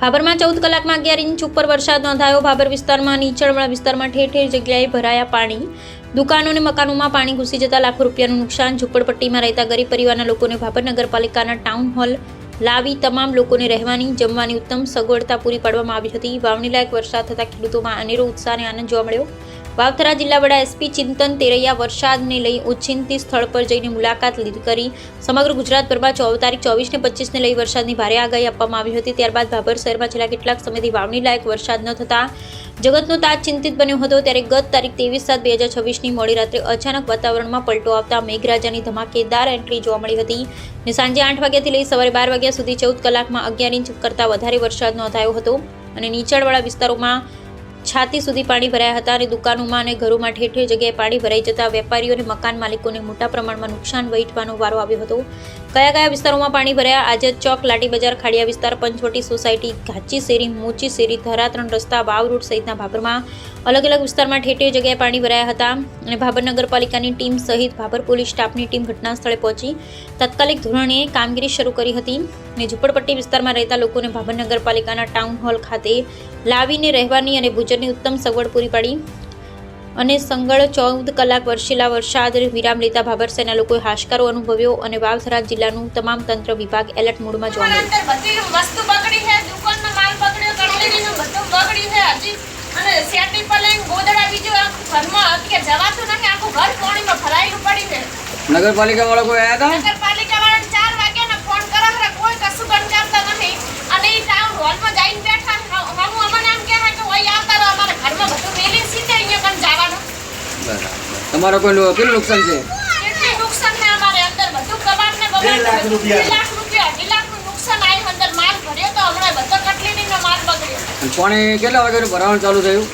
ભાભરમાં 14 કલાકમાં 11 ઇંચ ઉપર વરસાદ નોંધાયો। ભાભર વિસ્તારમાં નીચાણવાળા વિસ્તારમાં ઠેર ઠેર જગ્યાએ ભરાયા પાણી। દુકાનો અને મકાનોમાં પાણી ઘૂસી જતા લાખો રૂપિયાનું નુકસાન। ઝૂંપડપટ્ટીમાં રહેતા ગરીબ પરિવારના લોકોને ભાભર નગરપાલિકાના ટાઉન હોલ લાવી તમામ લોકોને રહેવાની જમવાની ઉત્તમ સગવડતા પૂરી પાડવામાં આવી હતી। વાવણી લાયક વરસાદ થતાં ખેડૂતોમાં અનેરો ઉત્સાહ અને આનંદ જોવા મળ્યો। વાવથરા જિલ્લા વડા એસપી ચિંતન તેરૈયા વરસાદને લઈ ઓચિંતી સ્થળ પર જઈને મુલાકાત કરી સમગ્ર ગુજરાતભરમાં તારીખ 24 ને 25 ને લઈ વરસાદની ભારે આગાહી આપવામાં આવી હતી। ત્યારબાદ ભાભર શહેરમાં છેલ્લા કેટલાક સમયથી વાવણી લાયક વરસાદ ન થતા જગતનો તાજ ચિંતિત બન્યો હતો। ત્યારે ગત તારીખ 23/7/2026ની મોડી રાત્રે અચાનક વાતાવરણમાં પલટો આવતા મેઘરાજાની ધમાકેદાર એન્ટ્રી જોવા મળી હતી અને સાંજે 8 વાગ્યાથી લઈ સવારે 12 વાગ્યા સુધી 14 કલાકમાં 11 ઇંચ કરતાં વધારે વરસાદ નોંધાયો હતો અને નીચાણવાળા વિસ્તારોમાં છાતી સુધી પાણી ભરાયા હતા અને દુકાનોમાં અને ઘરોમાં ઠેર ઠેર જગ્યાએ પાણી ભરાઈ જતા વેપારીઓ અને મકાન માલિકોને મોટા પ્રમાણમાં નુકસાન વહીટવાનો વારો આવ્યો હતો। કયા કયા વિસ્તારોમાં પાણી ભરાયા? આઝાદ ચોક, લાઠી બજાર, ખાડિયા વિસ્તાર, પંચવટી સોસાયટી, ઘાચી શેરી, મોચી શેરી, ધરા 3 રસ્તા, વાવ રોડ સહિતના ભાભરમાં અલગ અલગ વિસ્તારમાં ઠેર ઠેર જગ્યાએ પાણી ભરાયા હતા અને ભાભર નગરપાલિકાની ટીમ સહિત ભાભર પોલીસ સ્ટાફની ટીમ ઘટના સ્થળે પહોંચી તાત્કાલિક ધોરણે કામગીરી શરૂ કરી હતી અને ઝૂંપડપટ્ટી વિસ્તારમાં રહેતા લોકોને ભાભર નગરપાલિકાના ટાઉન હોલ ખાતે લાવીને રહેવાની અને ભોજનની ઉત્તમ સગવડ પૂરી પાડી અને સંગળ 14 કલાક વરસેલા વરસાદ વિરામ લેતા ભાભર શહેરના લોકોએ હાશકારો અનુભવ્યો અને વાવથરા જિલ્લાનું તમામ તંત્ર વિભાગ એલર્ટ મોડમાં જોવા મળ્યું। નગરપાલિકા વાળા કોઈ આયા હતા? નગરપાલિકા વાળા 4 વાગ્યાના ફોન કર્યા હતા, કોઈ કશું બંધ કરતા નથી અને ઈ ટાઉન હોલમાં જઈને બેઠા હમુ અમને એમ કહે કે ઓય આવતા રહો, અમારા ઘરમાં બધું મેલી સીધે અહીંયા કન જવાનું। બરાબર। તમારો કોઈ કેટલું નુકસાન છે? કેટલું નુકસાન ને અમારે અંદર બધું કબાટ ને બબાટ 2 લાખ રૂપિયા 2 લાખનું નુકસાન આવ્યું। અંદર માલ ભર્યો તો હમણાં બધો કટલીનો માલ બગડ્યો। પાણી કેટલા વાગ્યાનું ભરાવાનું ચાલુ થયું?